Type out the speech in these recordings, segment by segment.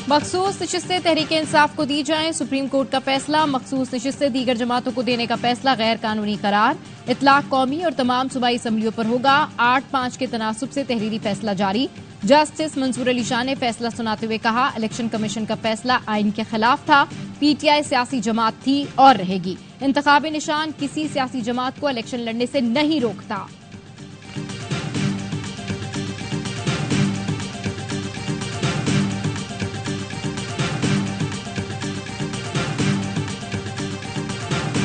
मखसूस नशिस्तें तहरीक इंसाफ को दी जाएं, सुप्रीम कोर्ट का फैसला। मखसूस नशिस्तें दीगर जमातों को देने का फैसला गैर कानूनी करार। इतलाक कौमी और तमाम सूबाई असम्बलियों पर होगा। 8-5 के तनासुब से तहरीरी फैसला जारी। जस्टिस मंसूर अली शाह ने फैसला सुनाते हुए कहा, इलेक्शन कमीशन का फैसला आइन के खिलाफ था। PTI सियासी जमात थी और रहेगी। इंतखाबी निशान किसी सियासी जमात को इलेक्शन लड़ने से नहीं रोकता।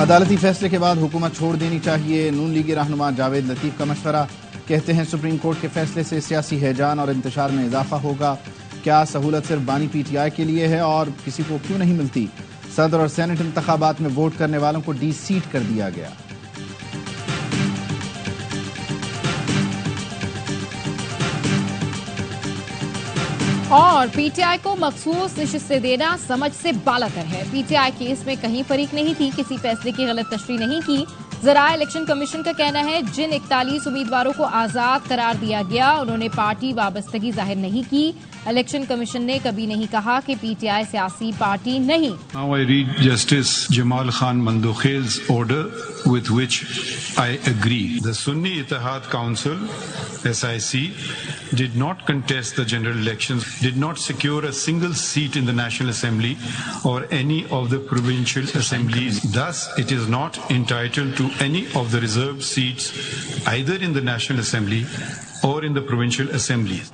अदालती फैसले के बाद हुकूमत छोड़ देनी चाहिए। नून लीगी रहनुमा जावेद लतीफ का मशवरा। कहते हैं सुप्रीम कोर्ट के फैसले से सियासी हैजान और इंतशार में इजाफा होगा। क्या सहूलत सिर्फ बानी PTI के लिए है और किसी को क्यों नहीं मिलती? सदर और सेनेट इंतखाबात में वोट करने वालों को डीसीट कर दिया गया। और PTI को मखसूस नशिस्तें देना समझ से बालातर है। PTI केस में कहीं फरीक नहीं थी, किसी फैसले की गलत तशरीह नहीं की। जरा इलेक्शन कमीशन का कहना है, जिन 41 उम्मीदवारों को आजाद करार दिया गया उन्होंने पार्टी वाबस्तगी जाहिर नहीं की। इलेक्शन कमीशन ने कभी नहीं कहा कि PTI सियासी पार्टी नहीं। Now I read Justice Jamal Khan Mandukhail's order with which I agree. The Sunni Ittihad Council SIC did not contest the general elections, did not secure a single seat in the National Assembly or any of the provincial assemblies. Thus, it is not entitled to any of the reserved seats either in the National Assembly or in the provincial assemblies.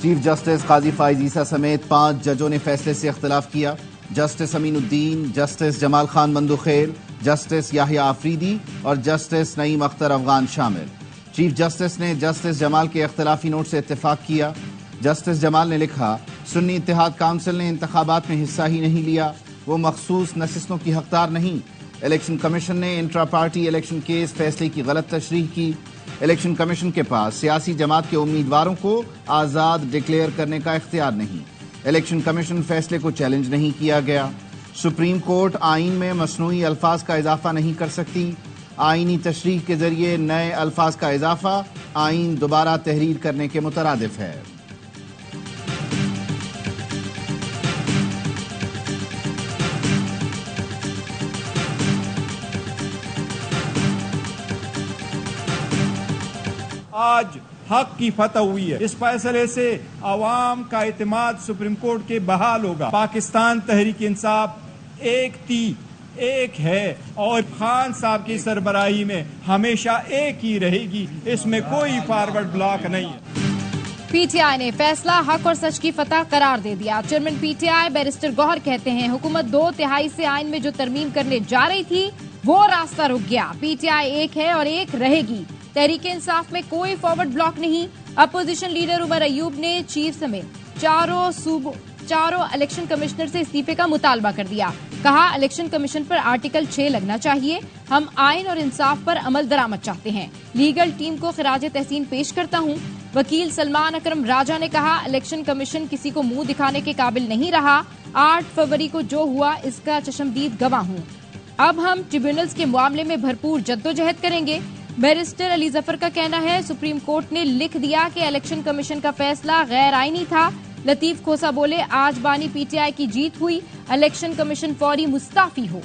Chief justice Qazi Faez Isa समेत 5 जजों ने फैसले से इख्तिलाफ किया। Justice Aminuddin, justice Jamal Khan Mandokhel, justice Yahya Afridi और justice Naeem Akhtar Afghan शामिल। Chief justice ने जस्टिस जमाल के इख्तिलाफी नोट से इत्तेफाक किया। जस्टिस जमाल ने लिखा, सुन्नी इत्तेहाद काउंसिल ने इंतखाबात में हिस्सा ही नहीं लिया, वो मखसूस नशिस्तों की हकदार नहीं। इलेक्शन कमीशन ने इंट्रा पार्टी इलेक्शन केस फैसले की गलत तशरीह की। इलेक्शन कमीशन के पास सियासी जमात के उम्मीदवारों को आजाद डिक्लेयर करने का इख्तियार नहीं। इलेक्शन कमीशन फैसले को चैलेंज नहीं किया गया। सुप्रीम कोर्ट आइन में मसनूई अल्फाज का इजाफा नहीं कर सकती। आइनी तशरीह के जरिए नए अल्फाज का इजाफा आइन दोबारा तहरीर करने के मुतरादिफ है। आज हक की फतह हुई है। इस फैसले से अवाम का इत्मीनान सुप्रीम कोर्ट के बहाल होगा। पाकिस्तान तहरीक इंसाफ एक थी, एक है और खान साहब की सरबराही में हमेशा एक ही रहेगी। इसमें कोई फॉरवर्ड ब्लॉक नहीं है। PTI ने फैसला हक और सच की फतह करार दे दिया। चेयरमैन PTI बैरिस्टर गौहर कहते हैं, हुकूमत 2/3 से आइन में जो तरमीम करने जा रही थी वो रास्ता रुक गया। PTI एक है और एक रहेगी। तहरीक इंसाफ में कोई फॉरवर्ड ब्लॉक नहीं। अपोजिशन लीडर उमर अयूब ने चीफ समेत चारों इलेक्शन कमिश्नर से इस्तीफे का मुतालबा कर दिया। कहा, इलेक्शन कमीशन पर आर्टिकल 6 लगना चाहिए। हम आइन और इंसाफ पर अमल दरामद चाहते हैं। लीगल टीम को खिराज तहसीन पेश करता हूं। वकील सलमान अकरम राजा ने कहा, इलेक्शन कमीशन किसी को मुंह दिखाने के काबिल नहीं रहा। 8 फरवरी को जो हुआ इसका चशमदीद गवाह हूं। अब हम ट्रिब्यूनल्स के मामले में भरपूर जद्दोजहद करेंगे। बैरिस्टर अली जफर का कहना है, सुप्रीम कोर्ट ने लिख दिया कि इलेक्शन कमीशन का फैसला गैर आईनी था। लतीफ खोसा बोले, आज बानी PTI की जीत हुई। इलेक्शन कमीशन फौरी मुस्ताफी हो।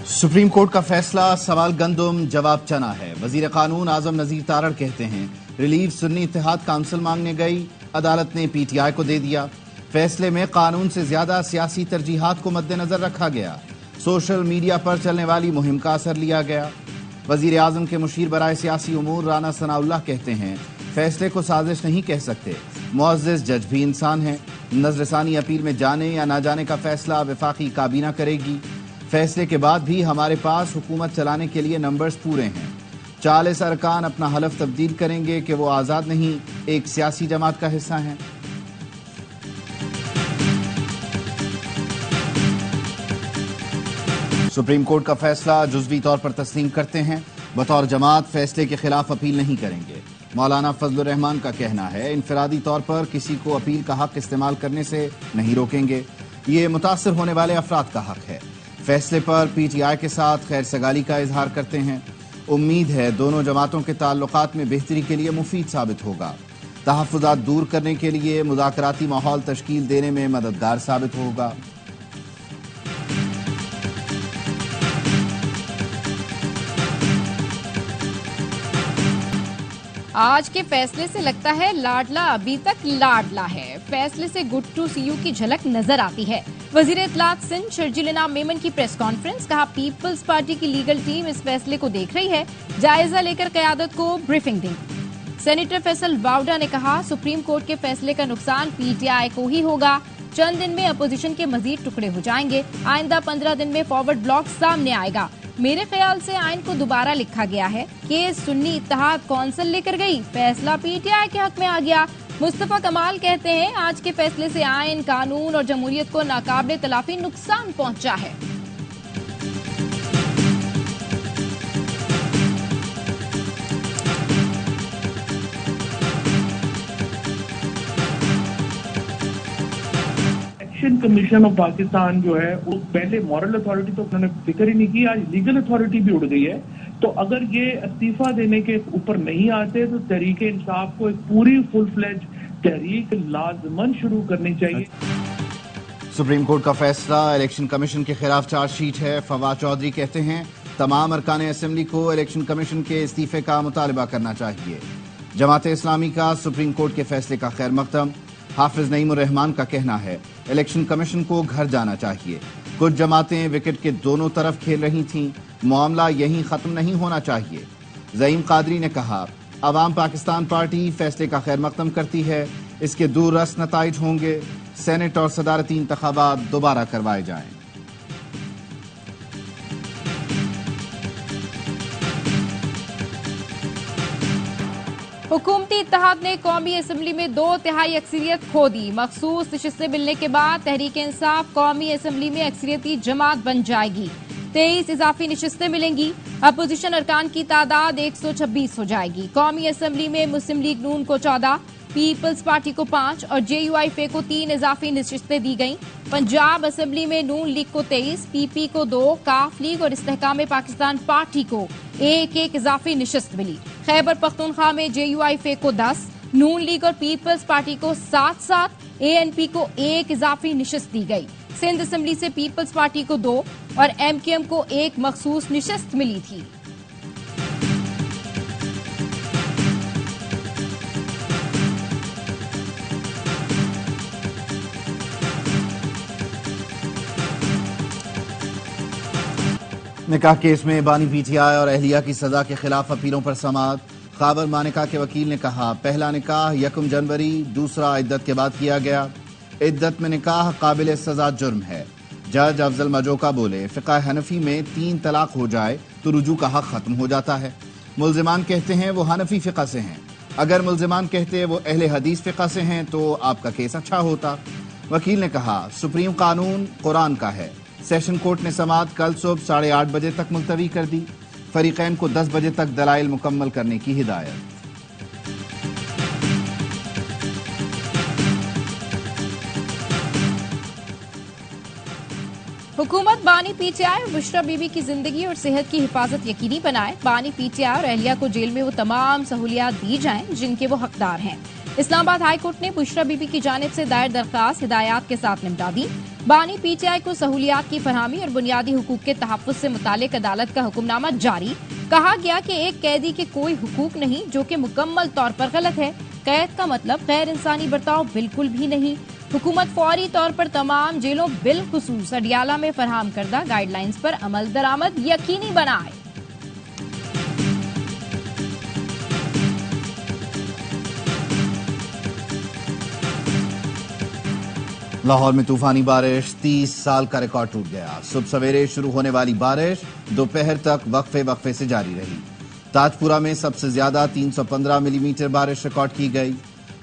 सुप्रीम कोर्ट का फैसला सवाल गंदुम जवाब चना है। वजीर कानून आजम नजीर तारड़ कहते हैं, रिलीफ सुन्नी इत्तेहाद काउंसिल मांगने गई, अदालत ने PTI को दे दिया। फैसले में कानून से ज्यादा सियासी तरजीहात को मद्देनजर रखा गया। सोशल मीडिया पर चलने वाली मुहिम का असर लिया गया। वजीर आजम के मुशीर बराए सियासी उमूर राना सनाउल्लाह कहते हैं, फैसले को साजिश नहीं कह सकते। मुअज़्ज़िज़ जज भी इंसान है। नजरसानी अपील में जाने या ना जाने का फैसला वफाकी काबीना करेगी। फैसले के बाद भी हमारे पास हुकूमत चलाने के लिए नंबर्स पूरे हैं। 40 अरकान अपना हलफ तब्दील करेंगे कि वो आज़ाद नहीं, एक सियासी जमात का हिस्सा हैं। सुप्रीम कोर्ट का फैसला जुज़वी तौर पर तस्लीम करते हैं। बतौर जमात फैसले के खिलाफ अपील नहीं करेंगे। मौलाना फजलुर रहमान का कहना है, इनफरादी तौर पर किसी को अपील का हक इस्तेमाल करने से नहीं रोकेंगे। ये मुतासर होने वाले अफराद का हक है। फैसले पर PTI के साथ खैर सगाली का इजहार करते हैं। उम्मीद है दोनों जमातों के ताल्लुकात में बेहतरी के लिए मुफीद साबित होगा। तहफ़्फ़ुज़ात दूर करने के लिए मुज़ाकराती माहौल तश्कील देने में मददगार साबित होगा। आज के फैसले से लगता है लाडला अभी तक लाडला है। फैसले से गुड टू सी यू की झलक नजर आती है। वजीर इत्तलात सिंध शर्जील इनाम मेमन की प्रेस कॉन्फ्रेंस, कहा पीपल्स पार्टी की लीगल टीम इस फैसले को देख रही है, जायजा लेकर क़यादत को ब्रीफिंग देंगी। सेनेटर फैसल बावडा ने कहा सुप्रीम कोर्ट के फैसले का नुकसान PTI को ही होगा। चंद दिन में अपोजिशन के मजीद टुकड़े हो जाएंगे। आइंदा 15 दिन में फॉरवर्ड ब्लॉक सामने आएगा। मेरे ख्याल से आइन को दोबारा लिखा गया है कि सुन्नी इत्तेहाद कौंसिल लेकर गई, फैसला PTI के हक में आ गया। मुस्तफा कमाल कहते हैं आज के फैसले से आइन, कानून और जमहूरियत को नाकाबिले तलाफी नुकसान पहुंचा है। इलेक्शन कमीशन ऑफ पाकिस्तान जो है वो पहले मॉरल अथॉरिटी तो उन्होंने जिक्र ही नहीं की, आज लीगल अथॉरिटी भी उड़ गई है। तो अगर ये इस्तीफा देने के ऊपर नहीं आते तो तहरीक इंसाफ को एक पूरी फुल फ्लेज तहरीक लाजमन शुरू करनी चाहिए। सुप्रीम कोर्ट का फैसला इलेक्शन कमीशन के खिलाफ चार्जशीट है। फवाद चौधरी कहते हैं तमाम अरकान असेंबली को इलेक्शन कमीशन के इस्तीफे का मुतालबा करना चाहिए। जमात इस्लामी का सुप्रीम कोर्ट के फैसले का खैर मकदम। हाफिज नईमुर रहमान का कहना है इलेक्शन कमीशन को घर जाना चाहिए। कुछ जमातें विकेट के दोनों तरफ खेल रही थीं, मामला यहीं खत्म नहीं होना चाहिए। ज़ईम कादरी ने कहा अवाम पाकिस्तान पार्टी फैसले का खैर मकदम करती है, इसके दूररस नताइज होंगे। सेनेट और सदारती इंतखाबात दोबारा करवाए जाएं। हुकूमती इत्तेहाद ने कौमी असेंबली में 2/3 अक्सरियत खो दी। मखसूस नशिस्तें मिलने के बाद तहरीक इंसाफ कौमी असेंबली में अक्सरियती जमात बन जाएगी। 23 इजाफी नशिस्तें मिलेंगी। अपोजिशन अरकान की तादाद 126 हो जाएगी। कौमी असेंबली में मुस्लिम लीग नून को 14, पीपल्स पार्टी को 5 और JUIF को 3 इजाफी नशिस्तें दी गईं। पंजाब असेंबली में नून लीग को 23, PP को 2, काफ लीग और इस्तेहकाम पाकिस्तान पार्टी को 1-1 इजाफी नशिस्त मिली। खैबर पख्तूनख्वा में JUIF को 10, नून लीग और पीपल्स पार्टी को 7-7, ANP को 1 इजाफी नशिस्त दी गई। सिंध असेंबली से पीपल्स पार्टी को 2 और MKM को 1 मखसूस नशिस्त मिली थी। निकाह केस में बानी PTI और अहलिया की सजा के खिलाफ अपीलों पर समाअत। खाबर मानिका के वकील ने कहा पहला निकाह 1 जनवरी, दूसरा इद्दत के बाद किया गया। इद्दत में निकाह काबिल सजा जुर्म है। जज अफजल मजोका बोले फ़िक़्ह हनफी में 3 तलाक हो जाए तो रुजू का हक खत्म हो जाता है। मुल्जिमान कहते हैं वो हनफी फ़िक़्ह से हैं, अगर मुल्जिमान कहते वो अहले हदीस फ़िक़्ह से हैं तो आपका केस अच्छा होता। वकील ने कहा सुप्रीम कानून कुरान का है। सेशन कोर्ट ने समाअत कल सुबह 8:30 बजे तक मुलतवी कर दी। फरीकैन को 10 बजे तक दलाइल मुकम्मल करने की हिदायत। हुकूमत बानी PTI और बुशरा बीबी की जिंदगी और सेहत की हिफाजत यकीनी बनाए। बानी PTI और अहलिया को जेल में वो तमाम सहूलियात दी जाएं जिनके वो हकदार हैं। इस्लामाबाद हाई कोर्ट ने बुशरा बीबी की जानिब से दायर दरख्वास्त हिदायत के साथ निपटा दी। बानी PTI को सहूलियात की फरहमी और बुनियादी हुकूक के तहफ़्फ़ुज़ से मुतालिक अदालत का हुक्मनामा जारी। कहा गया कि एक कैदी के कोई हुकूक नहीं जो कि मुकम्मल तौर पर गलत है। कैद का मतलब गैर इंसानी बर्ताव बिल्कुल भी नहीं। हुकूमत फौरी तौर पर तमाम जेलों बिलखुसूस अडियाला में फराहम करदा गाइडलाइंस पर अमल दरामद यकीनी बनाए। लाहौर में तूफानी बारिश, 30 साल का रिकॉर्ड टूट गया। सुबह सवेरे शुरू होने वाली बारिश दोपहर तक वक्फे वक्फे से जारी रही। ताजपुरा में सबसे ज्यादा 315 मिलीमीटर बारिश रिकॉर्ड की गई।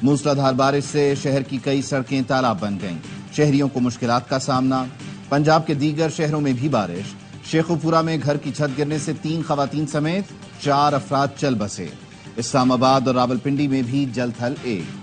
मूसलाधार बारिश से शहर की कई सड़कें तालाब बन गईं। शहरियों को मुश्किलात का सामना। पंजाब के दीगर शहरों में भी बारिश। शेखुपुरा में घर की छत गिरने से 3 खवातीन समेत 4 अफराद चल बसे। इस्लामाबाद और रावलपिंडी में भी जल थल 1।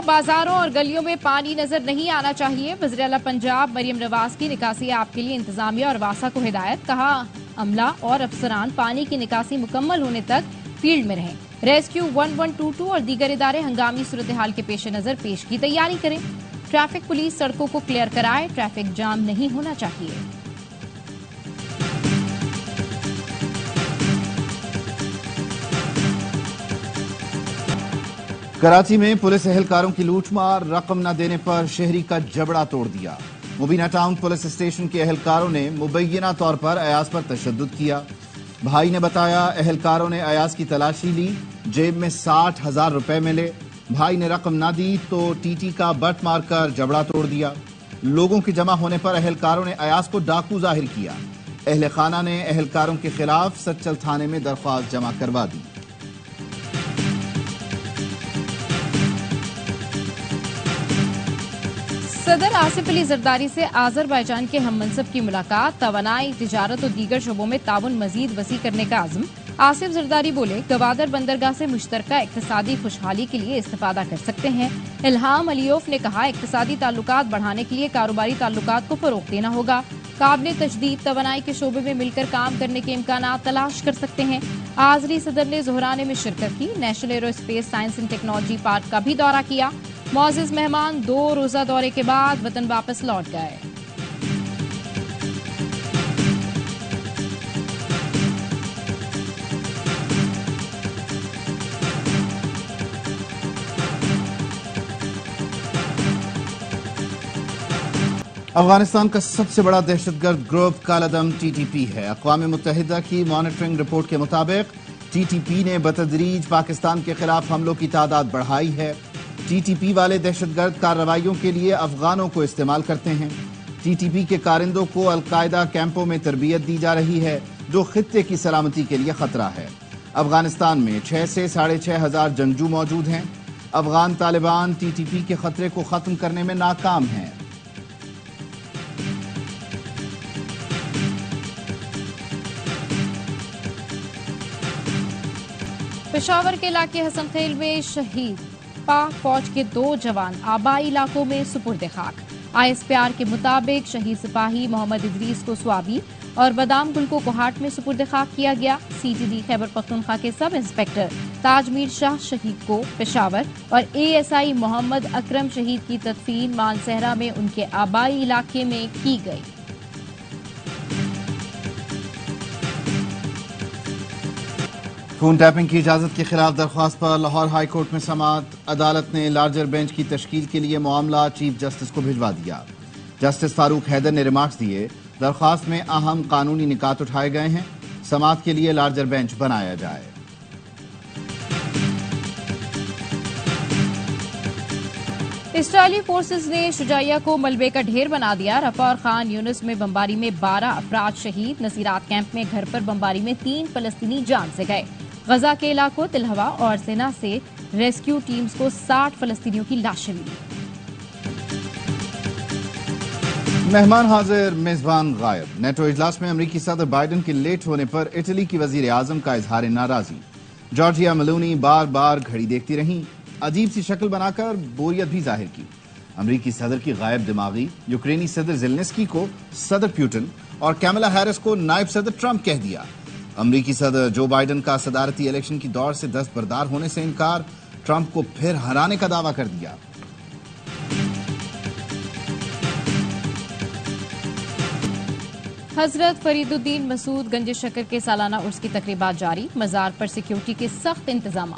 बाजारों और गलियों में पानी नजर नहीं आना चाहिए। वज़ीर-ए-आला पंजाब मरियम नवाज की निकासी ऐप के लिए इंतजामिया और वासा को हिदायत। कहा, अमला और अफसरान पानी की निकासी मुकम्मल होने तक फील्ड में रहें। रेस्क्यू 1122 और दीगर इदारे हंगामी सूरत हाल के पेश नजर पेश की तैयारी करें। ट्रैफिक पुलिस सड़कों को क्लियर कराए। ट्रैफिक जाम नहीं होना चाहिए। कराची में पुलिस एहलकारों की लूटमार, रकम न देने पर शहरी का जबड़ा तोड़ दिया। मुबीना टाउन पुलिस स्टेशन के एहलकारों ने मुबैना तौर पर अयाज पर तशद्दुद किया। भाई ने बताया, एहलकारों ने अयाज की तलाशी ली, जेब में 60,000 रुपए मिले। भाई ने रकम ना दी तो टीटी का बट मारकर जबड़ा तोड़ दिया। लोगों के जमा होने पर एहलकारों ने अयाज को डाकू जाहिर किया। अहले खाना ने एहलकारों के खिलाफ सच्चल थाने में दरख्वास्त जमा करवा दी। सदर आसिफ अली जरदारी से आजरबाईजान के हम मनसब की मुलाकात। तवानाई, तिजारत और दीगर शोबों में ताउन मजीद वसी करने का आज़म। आसिफ जरदारी बोले, गवादर बंदरगाह से मुश्तरका इक्तिसादी खुशहाली के लिए इस्तेफादा कर सकते हैं। इल्हाम अलियोफ ने कहा, इक्तिसादी ताल्लुकात बढ़ाने के लिए कारोबारी ताल्लुकात को फरोग देना होगा। काबिल तजदीद तवानाई के शोबे में मिलकर काम करने के इम्कानात तलाश कर सकते हैं। आजरी सदर ने जोहराने में शिरकत की। National aerospace science and technology park का भी दौरा किया। मौजूद मेहमान 2 रोजा दौरे के बाद वतन वापस लौट गए। अफगानिस्तान का सबसे बड़ा दहशतगर्द ग्रुप कालादम टीटीपी है। अक़वाम मुत्तहिदा की मॉनिटरिंग रिपोर्ट के मुताबिक टीटीपी ने बतदरीज पाकिस्तान के खिलाफ हमलों की तादाद बढ़ाई है। टीटीपी वाले दहशतगर्द कार्रवाइयों के लिए अफगानों को इस्तेमाल करते हैं। टीटीपी के कारिंदों को अलकायदा कैंपों में तरबियत दी जा रही है, जो खित्ते की सलामती के लिए खतरा है। अफगानिस्तान में 6 से 6,500 जंगजू मौजूद हैं। अफगान तालिबान टीटीपी के खतरे को खत्म करने में नाकाम हैं। पेशावर के इलाके हसनखेल में शहीद पाक फौज के 2 जवान आबाई इलाकों में सुपुर्द खाक। ISPR के मुताबिक शहीद सिपाही मोहम्मद इदरीस को स्वाबी और बादाम गुल को कोहाट में सुपुर्द खाक किया गया। CTD खैबर पख्तूनख्वा के सब इंस्पेक्टर ताजमीर शाह शहीद को पेशावर और ASI मोहम्मद अकरम शहीद की तदफीन मानसहरा में उनके आबाई इलाके में की गई। खून टैपिंग की इजाजत के खिलाफ दरख्वास्त पर लाहौर हाई कोर्ट में समाअत। अदालत ने लार्जर बेंच की तश्कील के लिए मामला चीफ जस्टिस को भिजवा दिया। जस्टिस फारूक हैदर ने रिमार्क्स दिए, दरख्वास्त में अहम कानूनी निकात उठाए गए हैं। समाअत के लिए लार्जर बेंच बनाया जाए। इसराइली फोर्सेस ने शुजाइया को मलबे का ढेर बना दिया। रफा और खान यूनिस में बमबारी में 12 अफराद शहीद। नसीरात कैंप में घर पर बमबारी में 3 फलस्तीनी जान से गए। गजा के इलाकों तिलहवा और सेना से रेस्क्यू टीम्स को 60 फलस्तीनियों की लाशें मिली। मेहमान हाजिर, मेजबान गायब। नेटो इजलास में अमरीकी सदर बाइडन के लेट होने पर इटली की वजीर आजम का इजहार नाराजगी। जॉर्जिया मेलोनी बार बार घड़ी देखती रहीं, अजीब सी शक्ल बनाकर बोरियत भी जाहिर की। अमरीकी सदर की गायब दिमागी यूक्रेनी सदर ज़ेलेंस्की को सदर पुतिन और कैमला हैरिस को नायब सदर ट्रंप कह दिया। अमरीकी सदर जो बाइडन का सदारती इलेक्शन की दौड़ से दस्तबरदार होने से इनकार, ट्रंप को फिर हराने का दावा कर दिया। हजरत फरीदुद्दीन मसूद गंज शक्कर के सालाना उर्स की तकरीबात जारी। मजार पर सिक्योरिटी के सख्त इंतजाम।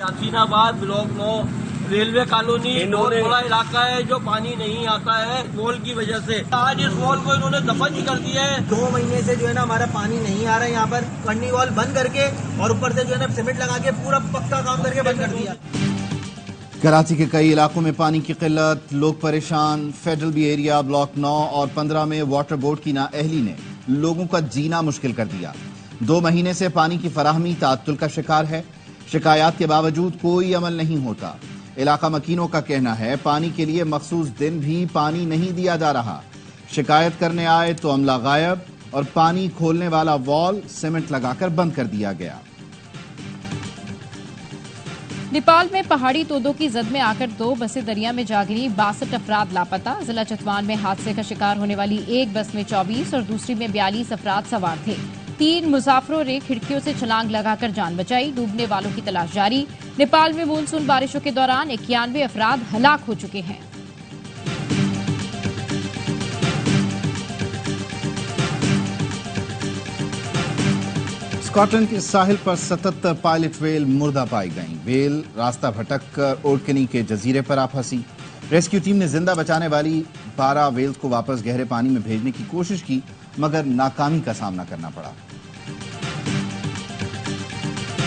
यासीनाबाद ब्लॉक 9 रेलवे कॉलोनी बहुत बड़ा इलाका है जो पानी नहीं आता है वॉल की वजह से। आज इस वॉल को इन्होंने दफन ही कर दिया है। 2 महीने से जो है ना हमारा पानी नहीं आ रहा है यहाँ पर। फंडी वॉल बंद करके और ऊपर से जो है ना सीमेंट लगा के पूरा पक्का काम करके बंद कर दिया। कराची के कई इलाकों में पानी की किल्लत, लोग परेशान। फेडरल बी एरिया ब्लॉक 9 और 15 में वाटर बोर्ड की नाअहली ने लोगों का जीना मुश्किल कर दिया। 2 महीने से पानी की फराहमी ताअत्तुल का शिकार है। शिकायत के बावजूद कोई अमल नहीं होता। इलाका मकीनों का कहना है पानी के लिए मखसूस दिन भी पानी नहीं दिया जा रहा। शिकायत करने आए तो अमला गायब और पानी खोलने वाला वॉल सीमेंट लगाकर बंद कर दिया गया। नेपाल में पहाड़ी तोदों की जद में आकर 2 बसें दरिया में जा गिरी, 62 अफराद लापता। जिला चितवान में हादसे का शिकार होने वाली एक बस में 24 और दूसरी में 42 अफराद सवार थे। 3 मुसाफिरों ने खिड़कियों से छलांग लगाकर जान बचाई। डूबने वालों की तलाश जारी। नेपाल में मानसून बारिशों के दौरान 91 अफराद हलाक हो चुके हैं। स्कॉटलैंड के साहिल पर 77 पायलट व्हेल मुर्दा पाई गईं। व्हेल रास्ता भटक कर ओर्कनी के जजीरे पर आ फंसी। रेस्क्यू टीम ने जिंदा बचाने वाली 12 व्हेल्स को वापस गहरे पानी में भेजने की कोशिश की, मगर नाकामी का सामना करना पड़ा।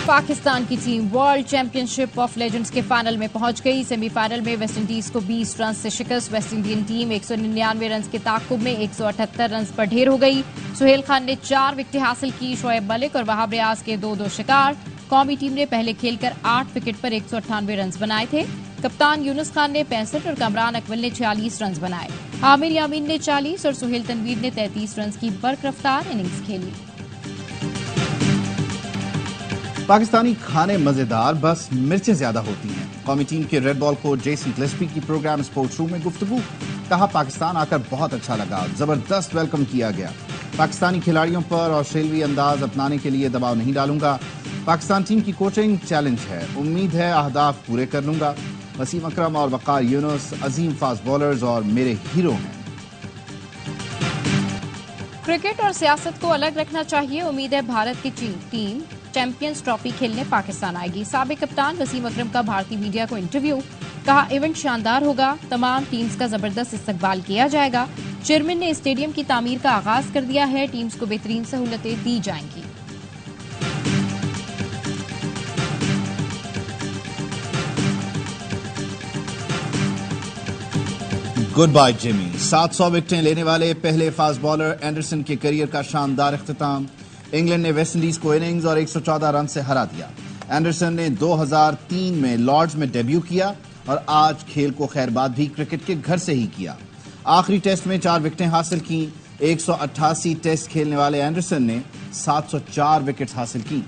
पाकिस्तान की team world championship of legends के फाइनल में पहुंच गई। सेमीफाइनल में वेस्टइंडीज को 20 रन से शिकस्त। वेस्ट इंडियन टीम 199 रन के ताकुब में 178 रन पर ढेर हो गई। सुहेल खान ने 4 विकेटें हासिल की। शोएब मलिक और वहाब रियाज के 2-2 शिकार। कौमी टीम ने पहले खेलकर 8 विकेट पर 198 रन बनाए थे। कप्तान यूनुस खान ने 65 और कमरान अकमल ने 46 रन बनाए। आमिर यामीन ने 40 और सुहेल तनवीर ने 33 रन की बरकरफ्तार इनिंग्स खेली। पाकिस्तानी खाने मजेदार, बस मिर्चें ज्यादा होती हैं। कौमी टीम के red ball coach Jason Gillespie की प्रोग्राम स्पोर्ट्स रूम में गुफ्तगू। कहा पाकिस्तान आकर बहुत अच्छा लगा, जबरदस्त वेलकम किया गया। पाकिस्तानी खिलाड़ियों पर ऑस्ट्रेलियाई अंदाज अपनाने के लिए दबाव नहीं डालूंगा। पाकिस्तान टीम की कोचिंग चैलेंज है, उम्मीद है अहदाफ पूरे कर लूंगा। वसीम अकरम और वकार यूनुस अजीम फास्ट बॉलर्स और मेरे हीरो हैं। क्रिकेट और सियासत को अलग रखना चाहिए। उम्मीद है भारत की टीम चैंपियंस ट्रॉफी खेलने पाकिस्तान आएगी। साबिक कप्तान वसीम अकरम का भारतीय मीडिया को इंटरव्यू। कहा इवेंट शानदार होगा, तमाम टीम्स का जबरदस्त इस्तकबाल किया जाएगा। चेयरमैन ने स्टेडियम की तामीर का आगाज कर दिया है, टीम्स को बेहतरीन सहूलतें दी जाएंगी। Good bye Jimmy. 700 विकेटें लेने वाले पहले फास्ट बॉलर एंडरसन के करियर का शानदार इख्तिताम। इंग्लैंड ने वेस्टइंडीज को इनिंग्स और 114 रन से हरा दिया। एंडरसन ने 2003 में लॉर्ड्स में डेब्यू किया और आज खेल को खैरबाद भी क्रिकेट के घर से ही किया। आखिरी टेस्ट में 4 विकेटें हासिल की। 188 टेस्ट खेलने वाले एंडरसन ने 704 विकेट्स हासिल की।